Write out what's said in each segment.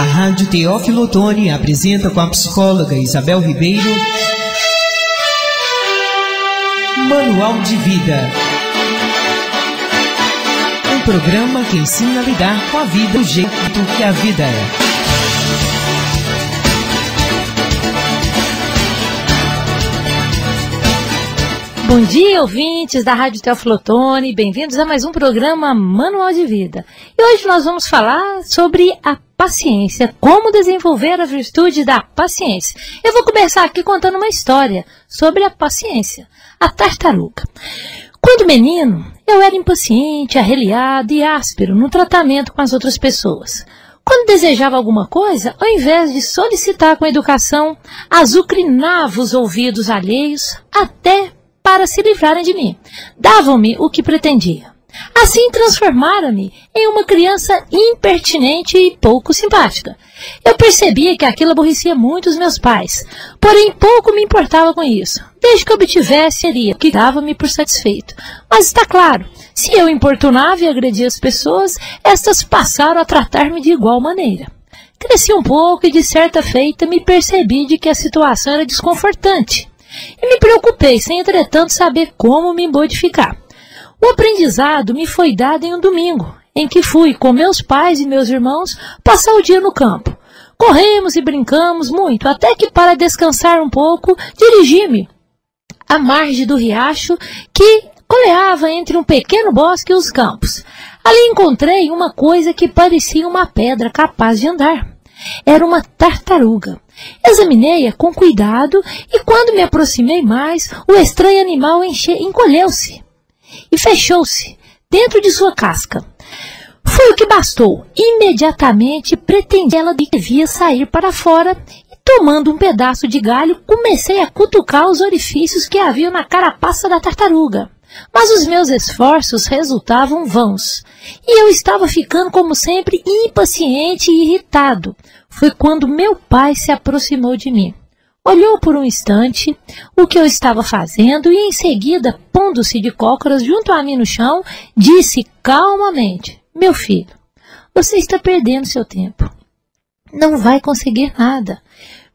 A Rádio Teófilo Otoni apresenta com a psicóloga Isabel Ribeiro Manual de Vida. Um programa que ensina a lidar com a vida do jeito que a vida é. Bom dia, ouvintes da Rádio Teófilo Otoni, bem-vindos a mais um programa Manual de Vida. E hoje nós vamos falar sobre a paciência, como desenvolver a virtude da paciência. Eu vou começar aqui contando uma história sobre a paciência, a tartaruga. Quando menino, eu era impaciente, arreliado e áspero no tratamento com as outras pessoas. Quando desejava alguma coisa, ao invés de solicitar com educação, azucrinava os ouvidos alheios até para se livrarem de mim. Davam-me o que pretendia. Assim transformara-me em uma criança impertinente e pouco simpática. Eu percebia que aquilo aborrecia muito os meus pais, porém pouco me importava com isso, desde que obtivesse seria o que dava-me por satisfeito. Mas está claro, se eu importunava e agredia as pessoas, estas passaram a tratar-me de igual maneira. Cresci um pouco e de certa feita me percebi de que a situação era desconfortante. E me preocupei, sem entretanto saber como me modificar. O aprendizado me foi dado em um domingo, em que fui com meus pais e meus irmãos passar o dia no campo. Corremos e brincamos muito, até que para descansar um pouco, dirigi-me à margem do riacho que coleava entre um pequeno bosque e os campos. Ali encontrei uma coisa que parecia uma pedra capaz de andar. Era uma tartaruga. Examinei-a com cuidado e quando me aproximei mais, o estranho animal encolheu-se e fechou-se dentro de sua casca. Foi o que bastou. Imediatamente pretendi ela devia sair para fora e, tomando um pedaço de galho, comecei a cutucar os orifícios que havia na carapaça da tartaruga. Mas os meus esforços resultavam vãos, e eu estava ficando, como sempre, impaciente e irritado. Foi quando meu pai se aproximou de mim. Olhou por um instante o que eu estava fazendo e, em seguida, pondo-se de cócoras junto a mim no chão, disse calmamente: "Meu filho, você está perdendo seu tempo. Não vai conseguir nada,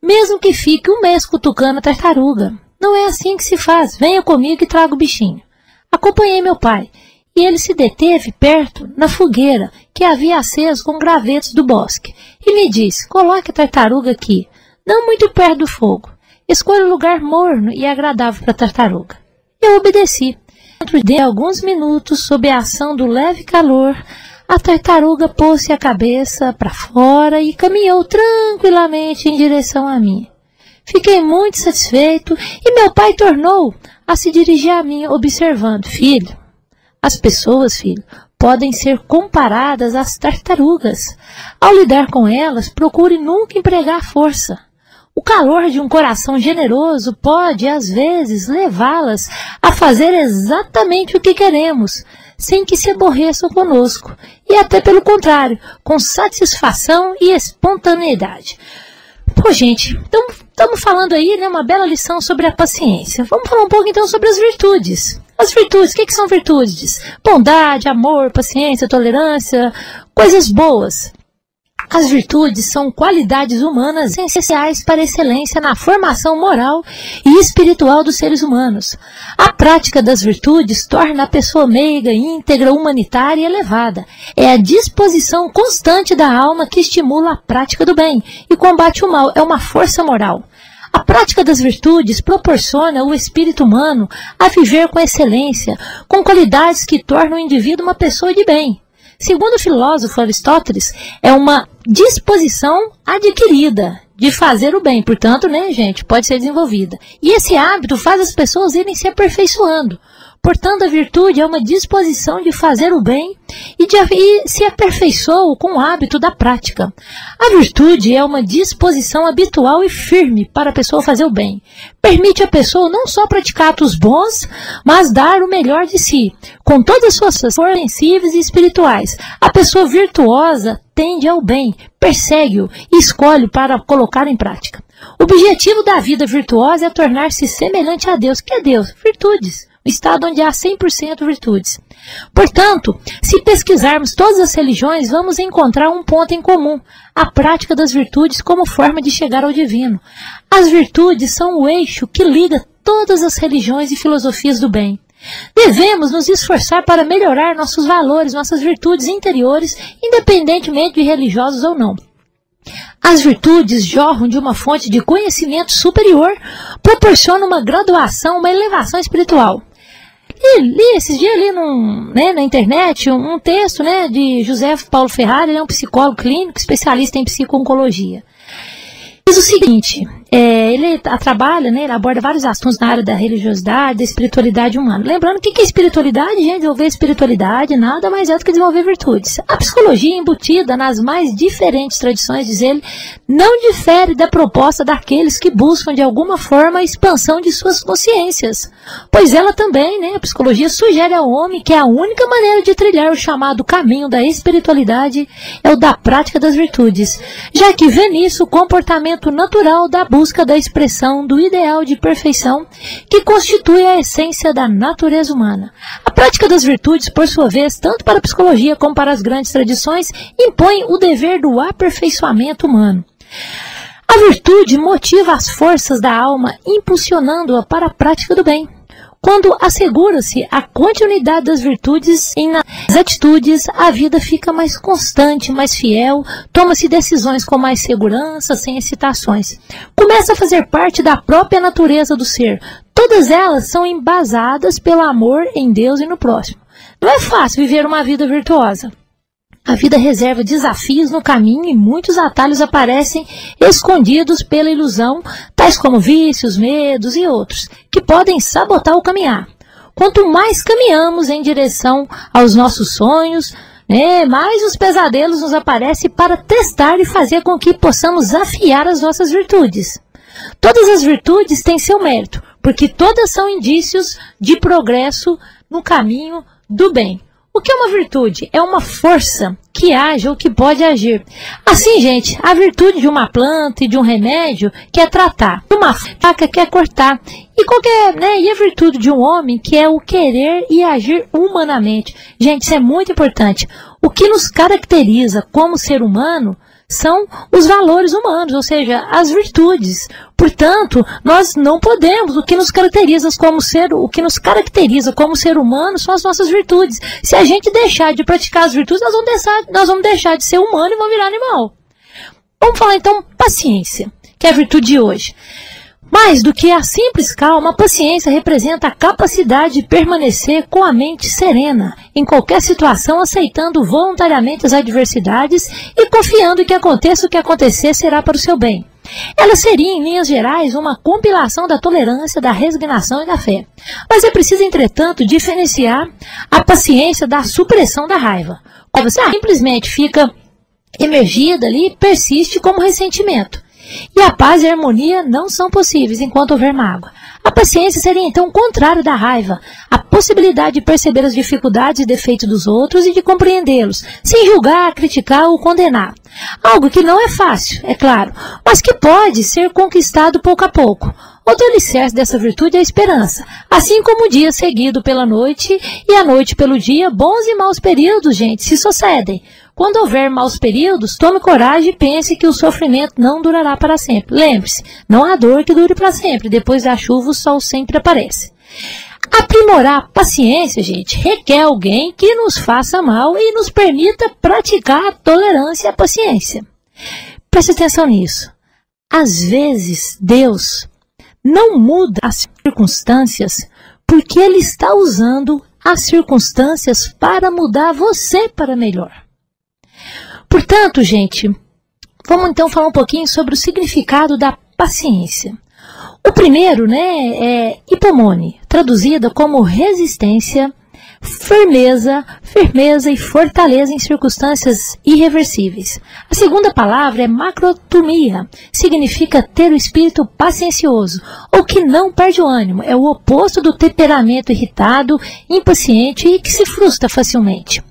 mesmo que fique um mês cutucando a tartaruga. Não é assim que se faz. Venha comigo e traga o bichinho." Acompanhei meu pai, e ele se deteve perto, na fogueira, que havia aceso com gravetos do bosque, e me disse: "Coloque a tartaruga aqui, não muito perto do fogo. Escolha um lugar morno e agradável para a tartaruga." Eu obedeci. Dentro de alguns minutos, sob a ação do leve calor, a tartaruga pôs-se a cabeça para fora e caminhou tranquilamente em direção a mim. Fiquei muito satisfeito e meu pai tornou a se dirigir a mim, observando: "Filho, as pessoas, filho, podem ser comparadas às tartarugas. Ao lidar com elas, procure nunca empregar força. O calor de um coração generoso pode, às vezes, levá-las a fazer exatamente o que queremos, sem que se aborreçam conosco, e até pelo contrário, com satisfação e espontaneidade." Pô, gente, então estamos falando aí, né, uma bela lição sobre a paciência. Vamos falar um pouco então sobre as virtudes. As virtudes, o que são virtudes? Bondade, amor, paciência, tolerância, coisas boas. As virtudes são qualidades humanas essenciais para a excelência na formação moral e espiritual dos seres humanos. A prática das virtudes torna a pessoa meiga, íntegra, humanitária e elevada. É a disposição constante da alma que estimula a prática do bem e combate o mal. É uma força moral. A prática das virtudes proporciona o espírito humano a viver com excelência, com qualidades que tornam o indivíduo uma pessoa de bem. Segundo o filósofo Aristóteles, é uma disposição adquirida de fazer o bem. Portanto, né, gente, pode ser desenvolvida. E esse hábito faz as pessoas irem se aperfeiçoando. Portanto, a virtude é uma disposição de fazer o bem e se aperfeiçoa com o hábito da prática. A virtude é uma disposição habitual e firme para a pessoa fazer o bem. Permite a pessoa não só praticar atos bons, mas dar o melhor de si, com todas as suas forças sensíveis e espirituais. A pessoa virtuosa tende ao bem, persegue-o e escolhe para colocar em prática. O objetivo da vida virtuosa é tornar-se semelhante a Deus. Que é Deus? Virtudes. estado onde há 100% virtudes. Portanto, se pesquisarmos todas as religiões, vamos encontrar um ponto em comum: a prática das virtudes como forma de chegar ao divino. As virtudes são o eixo que liga todas as religiões e filosofias do bem. Devemos nos esforçar para melhorar nossos valores, nossas virtudes interiores, independentemente de religiosos ou não. As virtudes jorram de uma fonte de conhecimento superior, proporcionam uma graduação, uma elevação espiritual. Li esses dias na internet um texto de José Paulo Ferrari. Ele é um psicólogo clínico, especialista em psico-oncologia. Diz o seguinte, ele trabalha, ele aborda vários assuntos na área da religiosidade, da espiritualidade humana. Lembrando, o que é espiritualidade, gente? Desenvolver espiritualidade nada mais é do que desenvolver virtudes. A psicologia, embutida nas mais diferentes tradições, diz ele, não difere da proposta daqueles que buscam de alguma forma a expansão de suas consciências. Pois ela também, a psicologia sugere ao homem que a única maneira de trilhar o chamado caminho da espiritualidade é o da prática das virtudes, já que vê nisso o comportamento natural da busca da expressão do ideal de perfeição que constitui a essência da natureza humana. A prática das virtudes, por sua vez, tanto para a psicologia como para as grandes tradições, impõe o dever do aperfeiçoamento humano. A virtude motiva as forças da alma, impulsionando-a para a prática do bem. Quando assegura-se a continuidade das virtudes nas atitudes, a vida fica mais constante, mais fiel, toma-se decisões com mais segurança, sem excitações. Começa a fazer parte da própria natureza do ser. Todas elas são embasadas pelo amor em Deus e no próximo. Não é fácil viver uma vida virtuosa. A vida reserva desafios no caminho e muitos atalhos aparecem escondidos pela ilusão, tais como vícios, medos e outros, que podem sabotar o caminhar. Quanto mais caminhamos em direção aos nossos sonhos, mais os pesadelos nos aparecem para testar e fazer com que possamos afiar as nossas virtudes. Todas as virtudes têm seu mérito, porque todas são indícios de progresso no caminho do bem. O que é uma virtude? É uma força que age ou que pode agir. Assim, gente, a virtude de uma planta e de um remédio quer tratar, uma faca quer cortar, e a virtude de um homem que é o querer e agir humanamente. Gente, isso é muito importante. O que nos caracteriza como ser humano são os valores humanos, ou seja, as virtudes. Portanto, nós não podemos, o que nos caracteriza como ser humano são as nossas virtudes. Se a gente deixar de praticar as virtudes, nós vamos deixar de ser humano e vamos virar animal. Vamos falar então paciência, que é a virtude de hoje. Mais do que a simples calma, a paciência representa a capacidade de permanecer com a mente serena, em qualquer situação, aceitando voluntariamente as adversidades e confiando que aconteça o que acontecer será para o seu bem. Ela seria, em linhas gerais, uma compilação da tolerância, da resignação e da fé. Mas é preciso, entretanto, diferenciar a paciência da supressão da raiva. Quando você simplesmente fica emergida ali, persiste como ressentimento. E a paz e a harmonia não são possíveis enquanto houver mágoa. A paciência seria então o contrário da raiva, a possibilidade de perceber as dificuldades e defeitos dos outros e de compreendê-los, sem julgar, criticar ou condenar. Algo que não é fácil, é claro, mas que pode ser conquistado pouco a pouco. Outro alicerce dessa virtude é a esperança, assim como o dia seguido pela noite e a noite pelo dia, bons e maus períodos, gente, se sucedem. Quando houver maus períodos, tome coragem e pense que o sofrimento não durará para sempre. Lembre-se, não há dor que dure para sempre. Depois da chuva, o sol sempre aparece. Aprimorar a paciência, gente, requer alguém que nos faça mal e nos permita praticar a tolerância e a paciência. Preste atenção nisso. Às vezes, Deus não muda as circunstâncias porque Ele está usando as circunstâncias para mudar você para melhor. Portanto, gente, vamos então falar um pouquinho sobre o significado da paciência. O primeiro, é hipomone, traduzida como resistência, firmeza e fortaleza em circunstâncias irreversíveis. A segunda palavra é macrotomia, significa ter o espírito paciencioso, ou que não perde o ânimo, é o oposto do temperamento irritado, impaciente e que se frustra facilmente.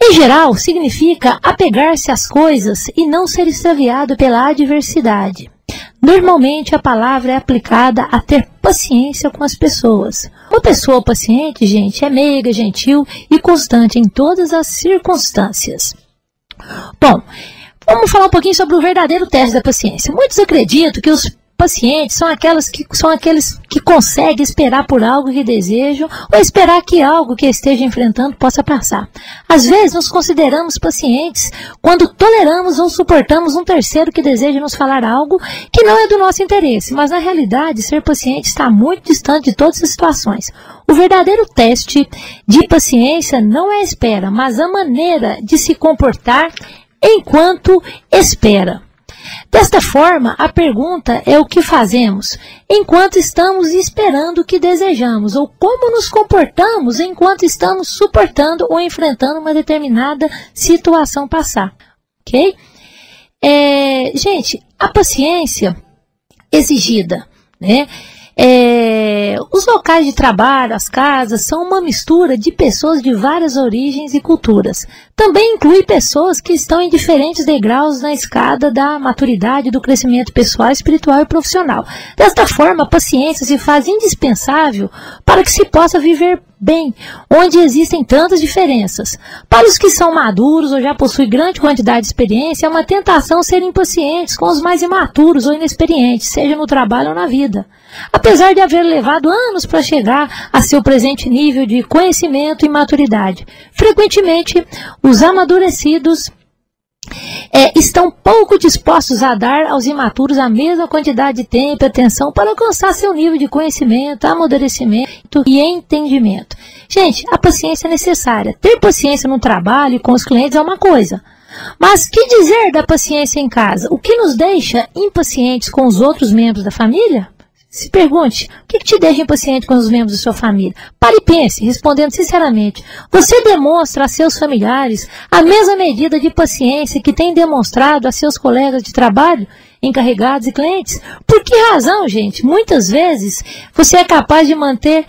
Em geral, significa apegar-se às coisas e não ser extraviado pela adversidade. Normalmente a palavra é aplicada a ter paciência com as pessoas. Uma pessoa paciente, gente, é meiga, gentil e constante em todas as circunstâncias. Bom, vamos falar um pouquinho sobre o verdadeiro teste da paciência. Muitos acreditam que os pacientes são aqueles que conseguem esperar por algo que desejam ou esperar que algo que esteja enfrentando possa passar. Às vezes nos consideramos pacientes quando toleramos ou suportamos um terceiro que deseja nos falar algo que não é do nosso interesse, mas na realidade ser paciente está muito distante de todas as situações. O verdadeiro teste de paciência não é a espera, mas a maneira de se comportar enquanto espera. Desta forma, a pergunta é o que fazemos enquanto estamos esperando o que desejamos, ou como nos comportamos enquanto estamos suportando ou enfrentando uma determinada situação passar. Ok? Gente, a paciência exigida, né? Os locais de trabalho, as casas, são uma mistura de pessoas de várias origens e culturas. Também inclui pessoas que estão em diferentes degraus na escada da maturidade, do crescimento pessoal, espiritual e profissional. Desta forma, a paciência se faz indispensável para que se possa viver bem, onde existem tantas diferenças. Para os que são maduros ou já possuem grande quantidade de experiência, é uma tentação ser impacientes com os mais imaturos ou inexperientes, seja no trabalho ou na vida. Apesar de haver levado anos para chegar a seu presente nível de conhecimento e maturidade, frequentemente os amadurecidos estão pouco dispostos a dar aos imaturos a mesma quantidade de tempo e atenção para alcançar seu nível de conhecimento, amadurecimento e entendimento. Gente, a paciência é necessária. Ter paciência no trabalho e com os clientes é uma coisa. Mas que dizer da paciência em casa? O que nos deixa impacientes com os outros membros da família? Se pergunte, o que te deixa impaciente com os membros da sua família? Pare e pense, respondendo sinceramente. Você demonstra a seus familiares a mesma medida de paciência que tem demonstrado a seus colegas de trabalho, encarregados e clientes? Por que razão, gente? Muitas vezes você é capaz de manter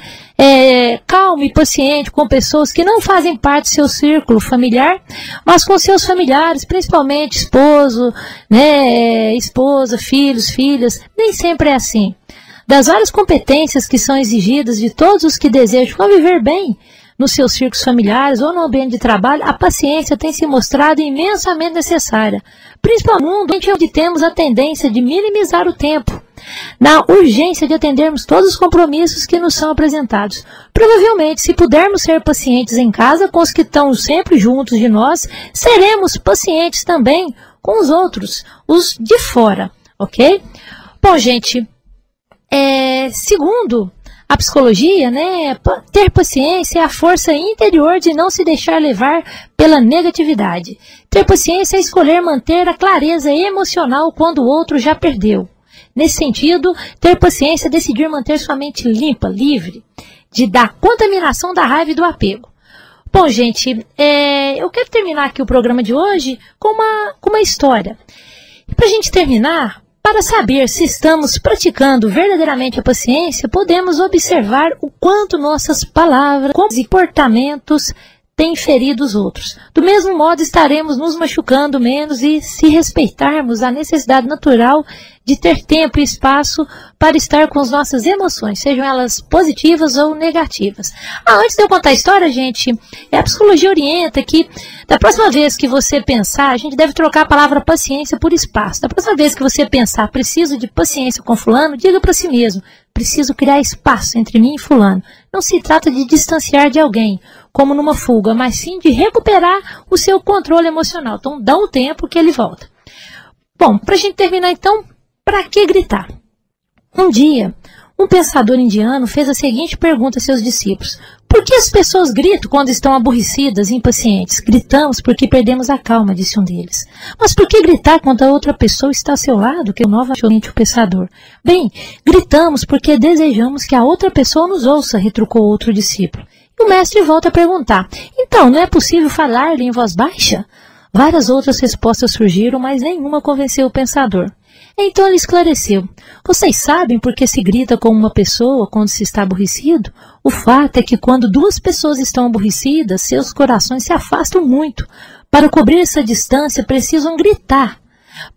calmo e paciente com pessoas que não fazem parte do seu círculo familiar, mas com seus familiares, principalmente esposo, esposa, filhos, filhas. Nem sempre é assim. Das várias competências que são exigidas de todos os que desejam conviver bem nos seus círculos familiares ou no ambiente de trabalho, a paciência tem se mostrado imensamente necessária, principalmente onde temos a tendência de minimizar o tempo, na urgência de atendermos todos os compromissos que nos são apresentados. Provavelmente, se pudermos ser pacientes em casa com os que estão sempre juntos de nós, seremos pacientes também com os outros, os de fora, ok? Bom, gente, segundo a psicologia, ter paciência é a força interior de não se deixar levar pela negatividade. Ter paciência é escolher manter a clareza emocional quando o outro já perdeu. Nesse sentido, ter paciência é decidir manter sua mente limpa, livre da contaminação da raiva e do apego. Bom, gente, eu quero terminar aqui o programa de hoje com uma história. E para a gente terminar, para saber se estamos praticando verdadeiramente a paciência, podemos observar o quanto nossas palavras e comportamentos têm ferido os outros. Do mesmo modo, estaremos nos machucando menos e se respeitarmos a necessidade natural de ter tempo e espaço para estar com as nossas emoções, sejam elas positivas ou negativas. Antes de eu contar a história, gente, a psicologia orienta que da próxima vez que você pensar, a gente deve trocar a palavra paciência por espaço. Da próxima vez que você pensar, preciso de paciência com fulano, diga para si mesmo, preciso criar espaço entre mim e fulano. Não se trata de distanciar de alguém, como numa fuga, mas sim de recuperar o seu controle emocional. Então, dá um tempo que ele volta. Bom, para a gente terminar então, para que gritar? Um dia, um pensador indiano fez a seguinte pergunta a seus discípulos: por que as pessoas gritam quando estão aborrecidas e impacientes? Gritamos porque perdemos a calma, disse um deles. Mas por que gritar quando a outra pessoa está ao seu lado? Que novamente o pensador. Bem, gritamos porque desejamos que a outra pessoa nos ouça, retrucou outro discípulo. E o mestre volta a perguntar: então, não é possível falar-lhe em voz baixa? Várias outras respostas surgiram, mas nenhuma convenceu o pensador. Então ele esclareceu: vocês sabem por que se grita com uma pessoa quando se está aborrecido? O fato é que quando duas pessoas estão aborrecidas, seus corações se afastam muito. Para cobrir essa distância, precisam gritar.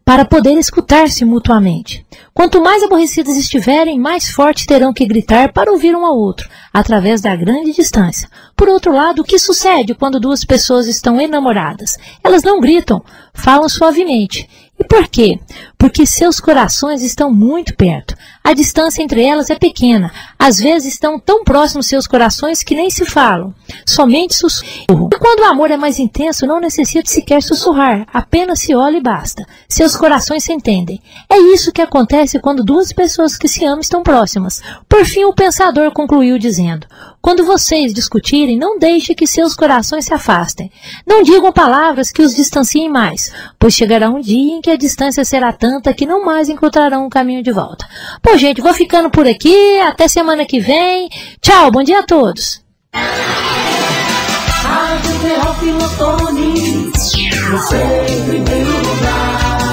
para poder escutar-se mutuamente. Quanto mais aborrecidas estiverem, mais forte terão que gritar para ouvir um ao outro, através da grande distância. Por outro lado, o que sucede quando duas pessoas estão enamoradas? Elas não gritam, falam suavemente. E por quê? Porque seus corações estão muito perto. A distância entre elas é pequena. Às vezes estão tão próximos seus corações que nem se falam. Somente sussurro. E quando o amor é mais intenso, não necessita sequer sussurrar. Apenas se olha e basta. Seus corações se entendem. É isso que acontece quando duas pessoas que se amam estão próximas. Por fim, o pensador concluiu dizendo: quando vocês discutirem, não deixe que seus corações se afastem. Não digam palavras que os distanciem mais, pois chegará um dia em que a distância será tanta que não mais encontrarão um caminho de volta. Bom, gente, vou ficando por aqui. Até semana que vem. Tchau, bom dia a todos. Rádio Teófilo Otoni, você em primeiro lugar.